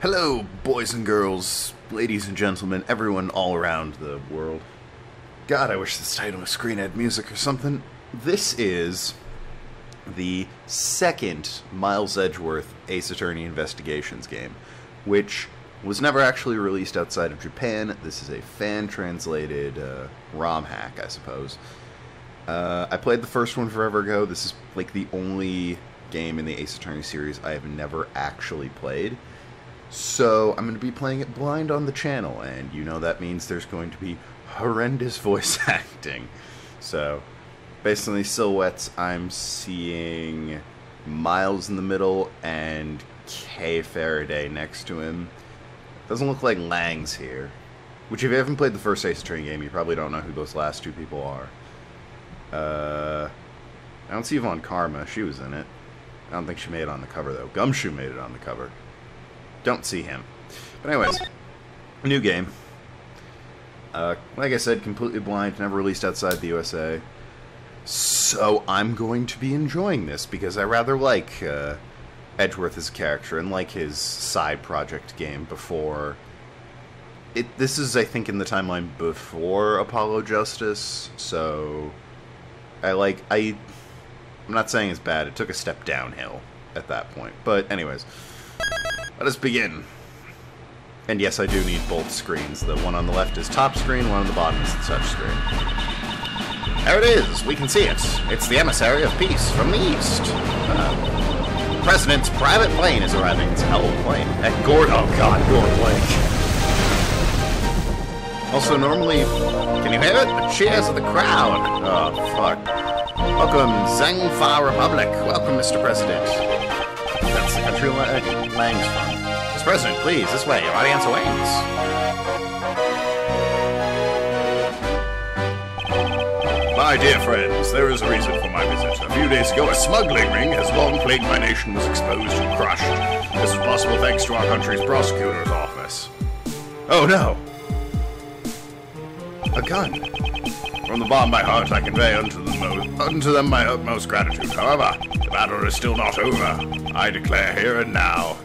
Hello, boys and girls, ladies and gentlemen, everyone all around the world. God, I wish this title screen had music or something. This is the second Miles Edgeworth Ace Attorney Investigations game, which was never actually released outside of Japan. This is a fan-translated ROM hack, I suppose. I played the first one forever ago. This is like the only game in the Ace Attorney series I have never actually played. So I'm going to be playing it blind on the channel, and you know that means there's going to be horrendous voice acting. So based on these silhouettes, I'm seeing Miles in the middle and Kay Faraday next to him. Doesn't look like Lang's here. Which, if you haven't played the first Ace Attorney game, you probably don't know who those last two people are. I don't see Yvonne Karma. She was in it. I don't think she made it on the cover, though. Gumshoe made it on the cover. Don't see him. But anyways, new game. Like I said, completely blind, never released outside the USA. So I'm going to be enjoying this, because I rather like Edgeworth as a character, and like his side project game before. This is, I think, in the timeline before Apollo Justice, so I'm not saying it's bad. It took a step downhill at that point. But anyways, let us begin. And yes, I do need both screens. The one on the left is top screen, one on the bottom is the touch screen. There it is! We can see it. It's the emissary of peace from the east. The President's private plane is arriving. It's an old plane. At Gord... Oh god, Gord Lake. Also, normally... Can you hear it? The cheers of the crowd. Oh, fuck. Welcome, Zangfa Republic. Welcome, Mr. President. That's the country Lang's from. Mr. President, please, this way. Your audience awaits. My dear friends, there is a reason for my visit. A few days ago, a smuggling ring as long plagued my nation was exposed and crushed. This was possible thanks to our country's prosecutor's office. Oh no! A gun. From the bottom of my heart, I convey unto them my utmost gratitude. However, the battle is still not over. I declare here and now.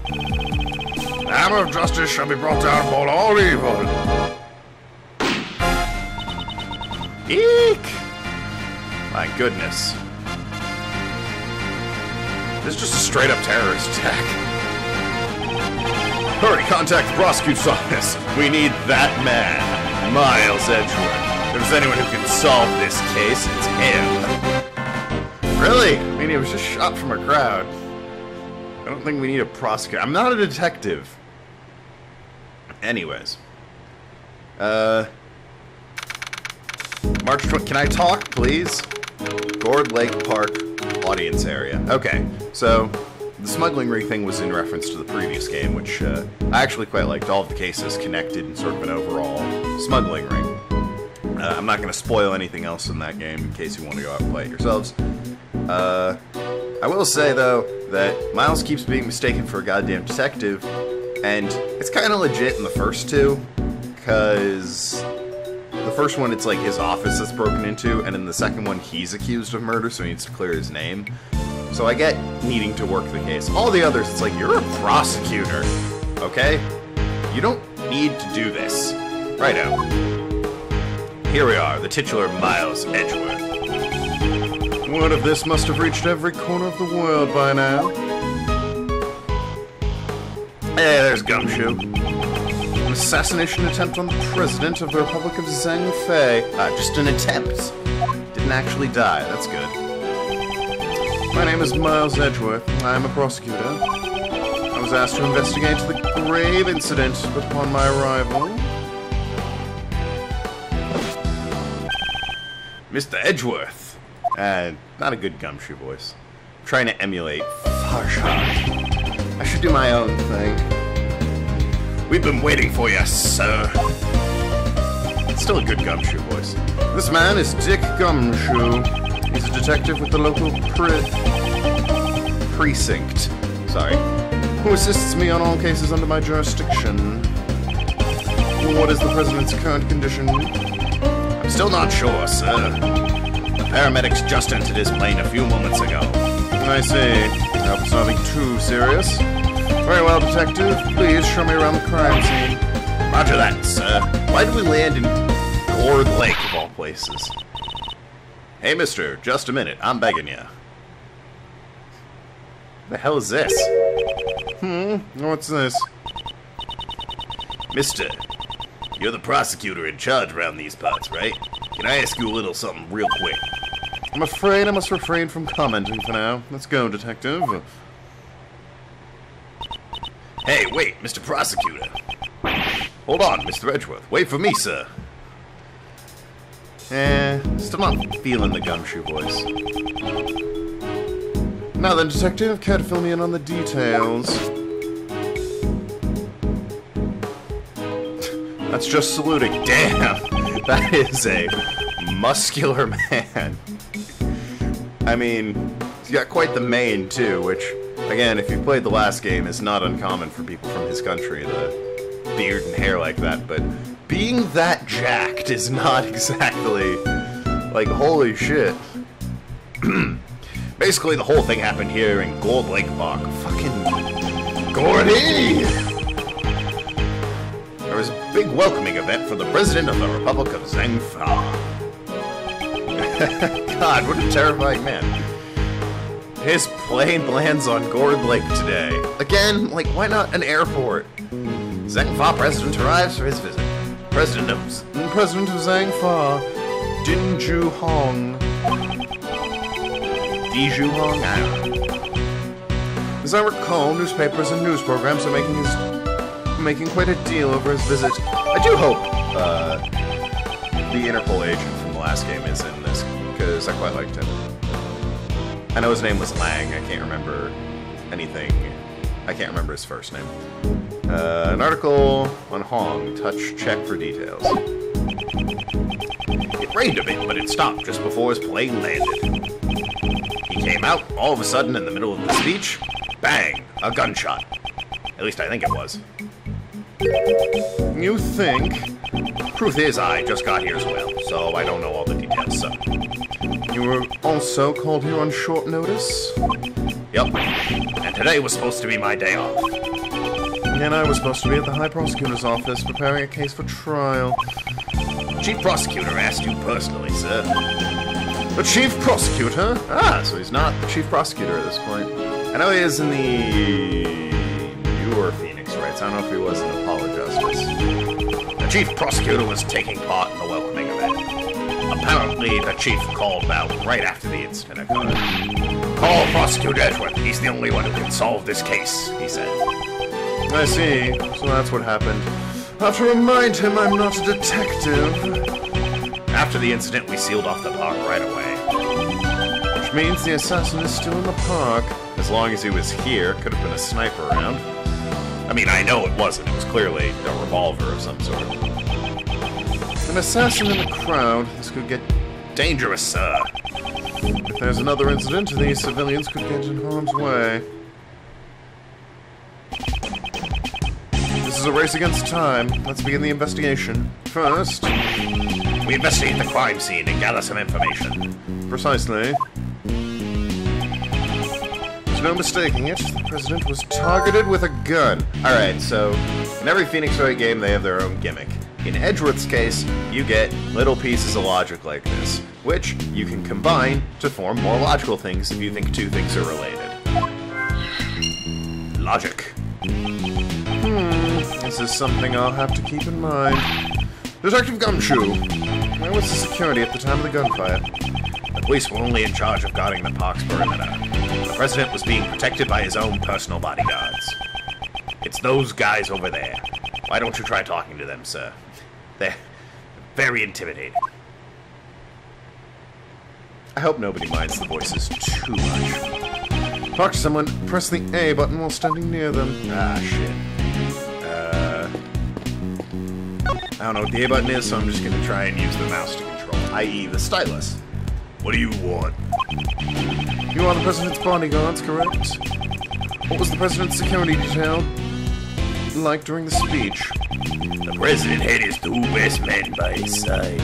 The hammer of justice shall be brought down upon all evil. Eek! My goodness. This is just a straight-up terrorist attack. Hurry, contact the prosecutor's office. We need that man, Miles Edgeworth. If there's anyone who can solve this case, it's him. Really? I mean, he was just shot from a crowd. I don't think we need a prosecutor. I'm not a detective. Anyways. March 20... Can I talk, please? Gord Lake Park audience area. Okay, so the smuggling ring thing was in reference to the previous game, which I actually quite liked. All of the cases connected in sort of an overall smuggling ring. I'm not going to spoil anything else in that game in case you want to go out and play it yourselves. I will say, though, that Miles keeps being mistaken for a goddamn detective, and it's kind of legit in the first two, because the first one, it's like his office that's broken into, and in the second one, he's accused of murder, so he needs to clear his name. So I get needing to work the case. All the others, it's like, you're a prosecutor, okay? You don't need to do this. Righto. Here we are, the titular Miles Edgeworth. Word of this must have reached every corner of the world by now. Hey, there's Gumshoe. An assassination attempt on the president of the Republic of Zangfei. Just an attempt. Didn't actually die, that's good. My name is Miles Edgeworth. I'm a prosecutor. I was asked to investigate the grave incident upon my arrival. Mr. Edgeworth. Not a good Gumshoe voice. I'm trying to emulate Farshad. I should do my own thing. We've been waiting for you, sir. It's still a good Gumshoe voice. This man is Dick Gumshoe. He's a detective with the local precinct. Sorry. Who assists me on all cases under my jurisdiction. What is the president's current condition? I'm still not sure, sir. The paramedics just entered his plane a few moments ago. I see. I hope it's nothing too serious. Very well, detective. Please show me around the crime scene. Roger that, sir. Why did we land in Gourd Lake, of all places? Hey, mister, just a minute. I'm begging you. The hell is this? What's this? Mister, you're the prosecutor in charge around these parts, right? Can I ask you a little something real quick? I'm afraid I must refrain from commenting for now. Let's go, detective. Hey, wait, Mr. Prosecutor. Hold on, Mr. Edgeworth. Wait for me, sir. Still not feeling the gumshoe voice. Now then, detective, care to fill me in on the details? That's just saluting. Damn! That is a muscular man. I mean, he's got quite the mane, too, which, again, if you played the last game, is not uncommon for people from his country, the beard and hair like that, but being that jacked is not exactly, like, holy shit. Basically, the whole thing happened here in Gold Lake Park. Fucking Gordy! There was a big welcoming event for the President of the Republic of Zhengfa. God, what a terrifying man. His plane lands on Gourd Lake today. Again, like, why not an airport? Zhengfa President arrives for his visit. President of Zhengfa, Dinju Hong. Diju Hong? I don't know. As I recall, newspapers and news programs are making quite a deal over his visit. I do hope the Interpol agent from the last game is in this, because I quite liked him. I know his name was Lang, I can't remember anything. I can't remember his first name. An article on Hong, touch check for details. It rained a bit, but it stopped just before his plane landed. He came out, all of a sudden, in the middle of the speech, bang, a gunshot. At least I think it was. You think? Truth is, I just got here as well, so I don't know all the details, so. You were also called here on short notice? Yep. And today was supposed to be my day off. And I was supposed to be at the High Prosecutor's office preparing a case for trial. Chief Prosecutor asked you personally, sir. The Chief Prosecutor? Ah, so he's not the Chief Prosecutor at this point. I know he is in the newer Phoenix Rights. I don't know if he was in Apollo Justice. The Chief Prosecutor was taking part in the welcoming event. Apparently, the Chief called out right after the incident occurred. Call Prosecutor Edgeworth. He's the only one who can solve this case, he said. I see. So that's what happened. I have to remind him I'm not a detective. After the incident, we sealed off the park right away. Which means the assassin is still in the park. As long as he was here, could have been a sniper around. I mean, I know it wasn't. It was clearly a revolver of some sort. An assassin in the crowd. This could get dangerous, sir. If there's another incident, these civilians could get in harm's way. This is a race against time. Let's begin the investigation. First, we investigate the crime scene and gather some information. Precisely. There's no mistaking it. The president was targeted with a gun. Alright, so in every Phoenix Wright game, they have their own gimmick. In Edgeworth's case, you get little pieces of logic like this, which you can combine to form more logical things if you think two things are related. Logic. This is something I'll have to keep in mind. Detective Gumshoe, where was the security at the time of the gunfire? The police were only in charge of guarding the park's perimeter. The president was being protected by his own personal bodyguards. It's those guys over there. Why don't you try talking to them, sir? They're very intimidating. I hope nobody minds the voices too much. Talk to someone, press the A button while standing near them. Ah, shit. I don't know what the A button is, so I'm just going to try and use the mouse to control, i.e. the stylus. What do you want? You are the president's bodyguards, correct? What was the president's security detail like during the speech? The president had his two best men by his side.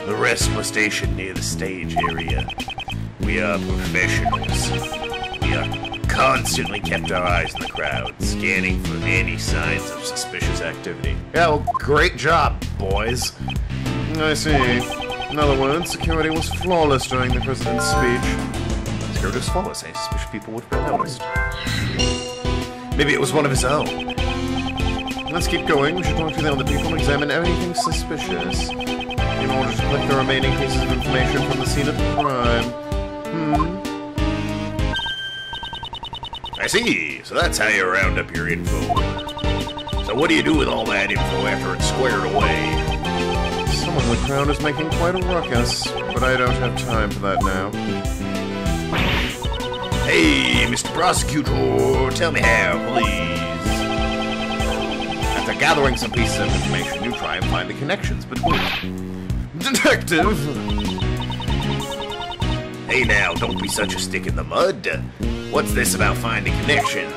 The rest were stationed near the stage area. We are professionals. We are constantly kept our eyes on the crowd, scanning for any signs of suspicious activity. Yeah, well, great job, boys. I see. In other words, security was flawless during the president's speech. Security was flawless. Any suspicious people would have been noticed. Maybe it was one of his own. Let's keep going. We should talk to the other people and examine anything suspicious in order to collect the remaining pieces of information from the scene of the crime. I see. So that's how you round up your info. So what do you do with all that info after it's squared away? Someone in the crowd is making quite a ruckus, but I don't have time for that now. Hey, Mr. Prosecutor, tell me how, please. After gathering some pieces of information, you try and find the connections between them. Detective! Hey now, don't be such a stick in the mud. What's this about finding connections?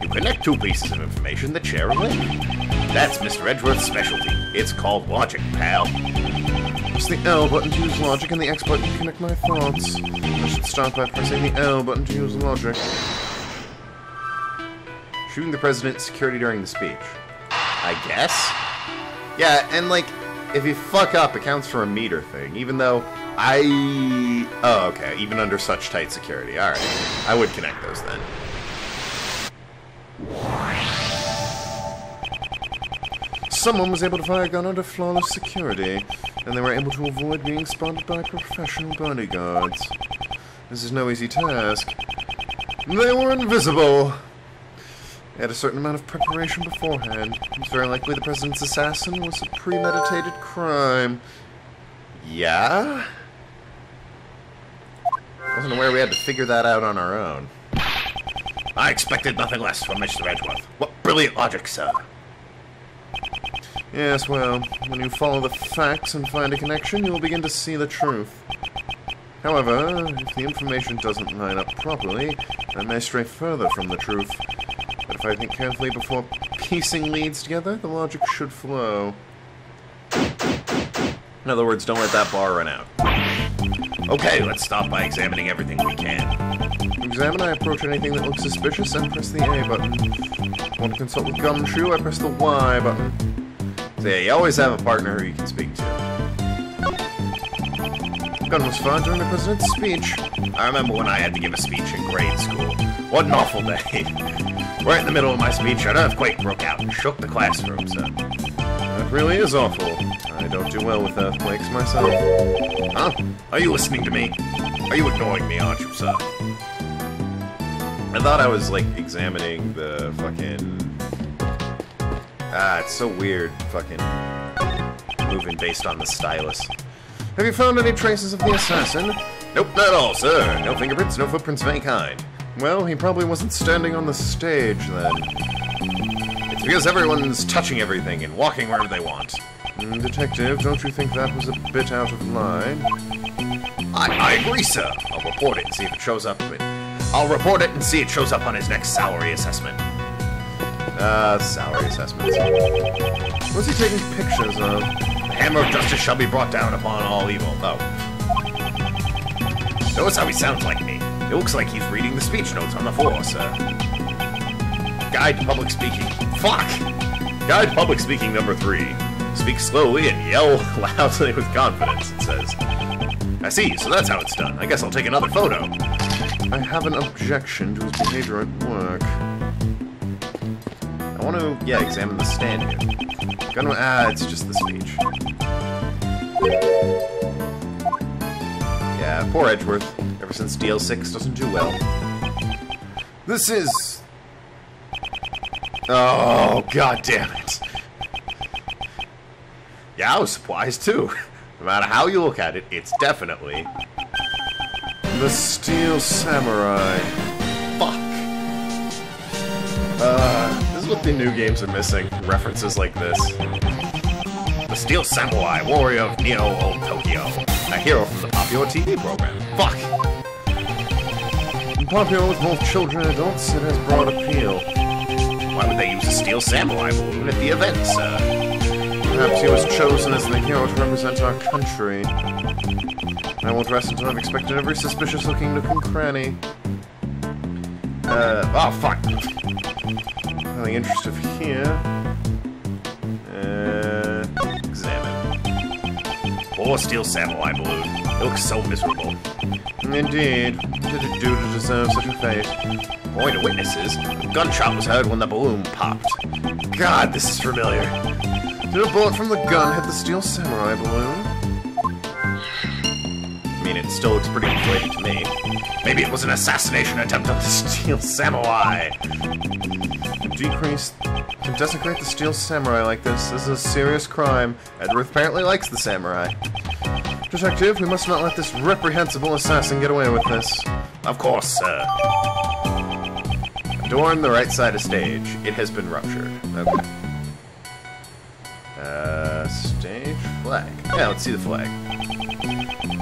You connect two pieces of information that share a link. That's Mr. Edgeworth's specialty. It's called logic, pal. Press the L button to use logic and the X button to connect my thoughts. I should start by pressing the L button to use logic. Shooting the president, security during the speech. I guess? Yeah, and like, if you fuck up, it counts for a meter thing, even though oh, okay, even under such tight security. Alright, I would connect those then. Someone was able to fire a gun under flawless security, and they were able to avoid being spotted by professional bodyguards. This is no easy task. They were invisible. They had a certain amount of preparation beforehand. It's very likely the president's assassin was a premeditated crime. Yeah? Wasn't aware we had to figure that out on our own. I expected nothing less from Mr. Edgeworth. What brilliant logic, sir. Yes, well, when you follow the facts and find a connection, you will begin to see the truth. However, if the information doesn't line up properly, I may stray further from the truth. But if I think carefully before piecing leads together, the logic should flow. In other words, don't let that bar run out. Okay, let's start by examining everything we can. To examine, I approach anything that looks suspicious and press the A button. Want to consult with Gumshoe, I press the Y button. So yeah, you always have a partner who you can speak to. Gun was fired during the president's speech. I remember when I had to give a speech in grade school. What an awful day. Right in the middle of my speech, an earthquake broke out and shook the classroom, so... That really is awful. I don't do well with earthquakes myself. Huh? Are you listening to me? Are you ignoring me, aren't you, sir? I thought I was, like, examining the fucking... it's so weird, fucking... moving based on the stylus. Have you found any traces of the assassin? Nope, not at all, sir. No fingerprints, no footprints of any kind. Well, he probably wasn't standing on the stage, then. It's because everyone's touching everything and walking wherever they want. Detective, don't you think that was a bit out of line? I agree, sir. I'll report it and see if it shows up. I'll report it and see it shows up on his next salary assessment. Salary assessments. What's he taking pictures of? The hammer of justice shall be brought down upon all evil. Oh. Notice how he sounds like me. It looks like he's reading the speech notes on the floor, sir. Guide to public speaking. Fuck! Guide to public speaking number 3. Speak slowly and yell loudly with confidence, it says. I see, so that's how it's done. I guess I'll take another photo. I have an objection to his behavior at work. I want to, examine the stand-in. It's just the speech. Yeah, poor Edgeworth. Ever since DL6 doesn't do well. This is... Oh, god damn it. Yeah, I was surprised too. No matter how you look at it, it's definitely... the Steel Samurai. Fuck. This is what the new games are missing. References like this. The Steel Samurai, warrior of Neo Old Tokyo. A hero from the popular TV program. Fuck! Popular with both children and adults, it has broad appeal. Why would they use a Steel Samurai balloon at the event, sir? Perhaps he was chosen as the hero to represent our country. I won't rest until I've inspected every suspicious-looking nook and cranny. Oh, fuck. In the interest of here... examine. Poor steel samurai balloon. It looks so miserable. Indeed. What did it do to deserve such a fate? According to witnesses, a gunshot was heard when the balloon popped. God, this is familiar. Did a bullet from the gun hit the steel samurai balloon? I mean, it still looks pretty inflated to me. Maybe it was an assassination attempt on the steel samurai. To desecrate the steel samurai like this is a serious crime. Edgeworth apparently likes the samurai. Detective, we must not let this reprehensible assassin get away with this. Of course, sir. Door on the right side of stage. It has been ruptured. Okay. Stage flag. Yeah, let's see the flag.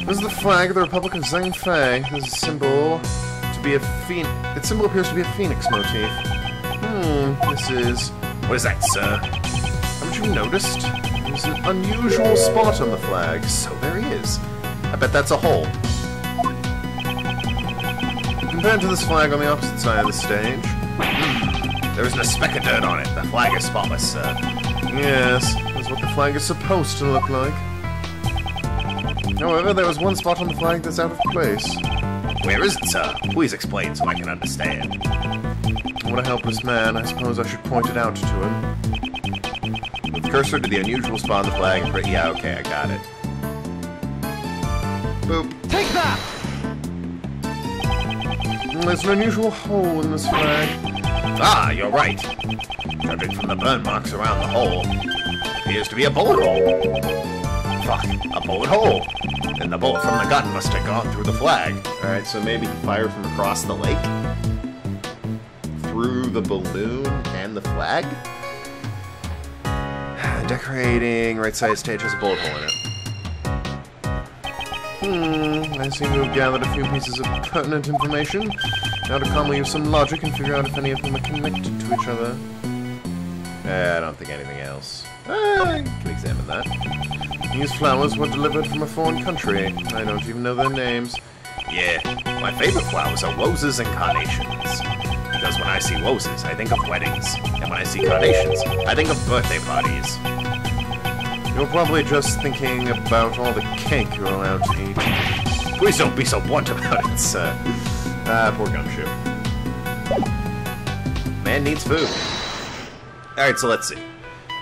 This is the flag of the Republic of Zhangfei. This symbol to be a its symbol appears to be a phoenix motif. This is... What is that, sir? Haven't you noticed? There's an unusual spot on the flag. So there he is. I bet that's a hole. Compared to this flag on the opposite side of the stage... There isn't a speck of dirt on it. The flag is spotless, sir. Yes, that's what the flag is supposed to look like. However, there was one spot on the flag that's out of place. Where is it, sir? Please explain so I can understand. What a helpless man. I suppose I should point it out to him. Move the cursor to the unusual spot on the flag and yeah, okay, I got it. Boop. Take that! There's an unusual hole in this flag. Ah, you're right. Judging from the burn marks around the hole, appears to be a bullet hole. Fuck, a bullet hole. Then the bullet from the gun must have gone through the flag. Alright, so maybe he fired from across the lake? Through the balloon and the flag? Decorating, right side stage has a bullet hole in it. I seem to have gathered a few pieces of pertinent information. Now to calmly use some logic and figure out if any of them are connected to each other. I don't think anything else. I can examine that. These flowers were delivered from a foreign country. I don't even know their names. Yeah, my favorite flowers are roses and carnations. Because when I see roses, I think of weddings. And when I see carnations, I think of birthday parties. You're probably just thinking about all the cake you're allowed to eat. Please don't be so blunt about it, sir. Poor gumshoe. Man needs food. Alright, so let's see.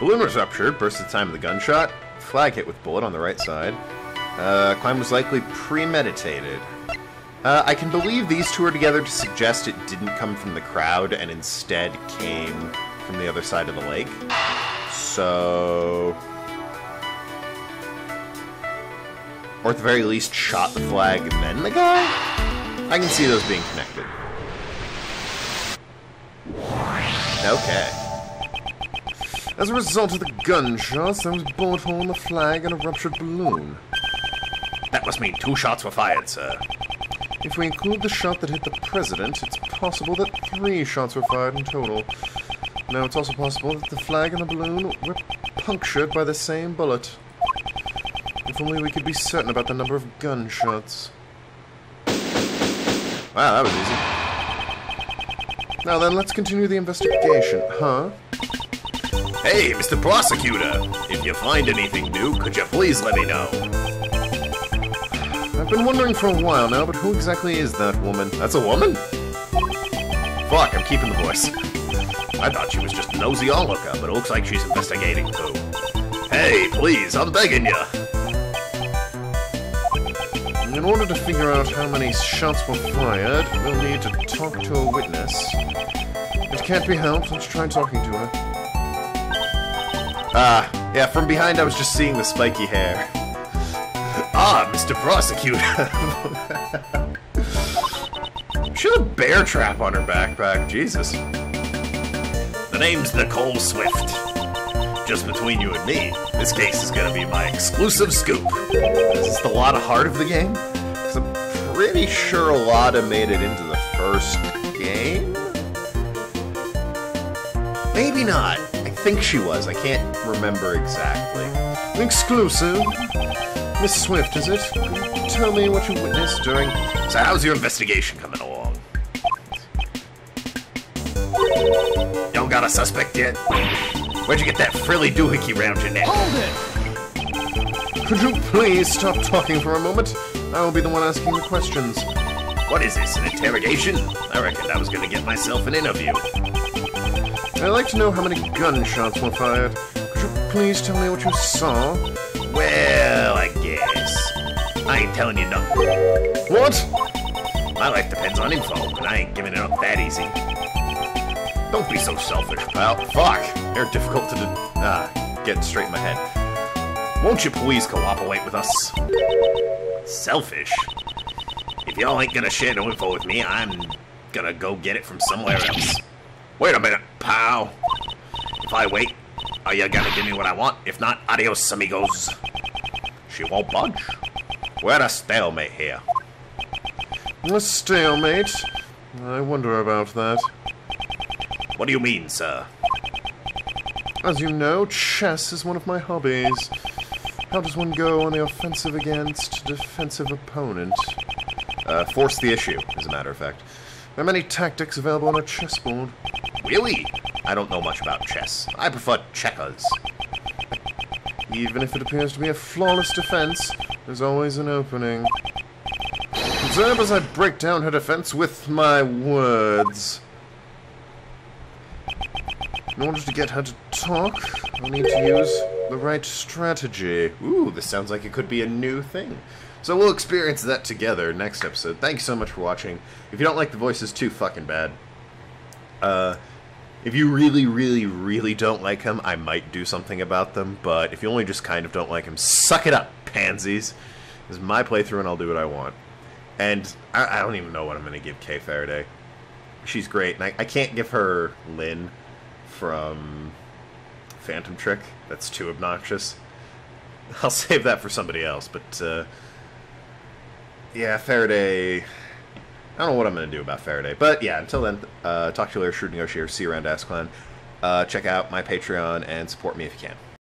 Balloon was ruptured, burst at the time of the gunshot. Flag hit with bullet on the right side. Crime was likely premeditated. I can believe these two are together to suggest it didn't come from the crowd and instead came from the other side of the lake. So... Or at the very least, shot the flag and then the guy? I can see those being connected. Okay. As a result of the gunshots, there was a bullet hole in the flag and a ruptured balloon. That must mean 2 shots were fired, sir. If we include the shot that hit the president, it's possible that 3 shots were fired in total. Now, it's also possible that the flag and the balloon were punctured by the same bullet. If only we could be certain about the number of gunshots. Wow, that was easy. Now then, let's continue the investigation, huh? Hey, Mr. Prosecutor! If you find anything new, could you please let me know? I've been wondering for a while now, but who exactly is that woman? That's a woman? Fuck, I'm keeping the voice. I thought she was just a nosy onlooker, but it looks like she's investigating too. Hey, please, I'm begging you! In order to figure out how many shots were fired, we'll need to talk to a witness. It can't be helped, let's try talking to her. Yeah, from behind I was just seeing the spiky hair. Ah, Mr. Prosecutor! She had a bear trap on her backpack, Jesus. The name's Nicole Swift. Just between you and me, this case is gonna be my exclusive scoop. Is this the Lotta Heart of the game? Because I'm pretty sure Lotta made it into the first game? Maybe not. I think she was. I can't remember exactly. Exclusive? Miss Swift, is it? Tell me what you witnessed during... So how's your investigation coming along? got a suspect yet? Where'd you get that frilly doohickey round your neck? Hold it! Could you please stop talking for a moment? I will be the one asking the questions. What is this, an interrogation? I reckoned I was gonna get myself an interview. I'd like to know how many gunshots were fired. Could you please tell me what you saw? Well, I guess. I ain't telling you nothing. What? My life depends on info, and I ain't giving it up that easy. Don't be so selfish, pal. Fuck! You're difficult to get straight in my head. Won't you please cooperate with us? Selfish? If y'all ain't gonna share no info with me, I'm gonna go get it from somewhere else. Wait a minute, pal. If I wait, are you gonna give me what I want? If not, adios, amigos. She won't budge. We're at a stalemate here. A stalemate? I wonder about that. What do you mean, sir? As you know, chess is one of my hobbies. How does one go on the offensive against a defensive opponent? Force the issue, as a matter of fact. There are many tactics available on a chessboard. Really? I don't know much about chess. I prefer checkers. Even if it appears to be a flawless defense, there's always an opening. Observe as I break down her defense with my words. In order to get her to talk, I'll need to use the right strategy. Ooh, this sounds like it could be a new thing. So we'll experience that together next episode. Thank you so much for watching. If you don't like the voices too fucking bad, if you really, really, really don't like them, I might do something about them. But if you only just kind of don't like them, suck it up, pansies. This is my playthrough and I'll do what I want. And I don't even know what I'm going to give Kay Faraday. She's great. And I can't give her Lynn from Phantom Trick. That's too obnoxious. I'll save that for somebody else. But, yeah, Faraday... I don't know what I'm going to do about Faraday. But, yeah, until then, talk to you later, Shrewd Negotiator. See you around Ask Clan. Check out my Patreon and support me if you can.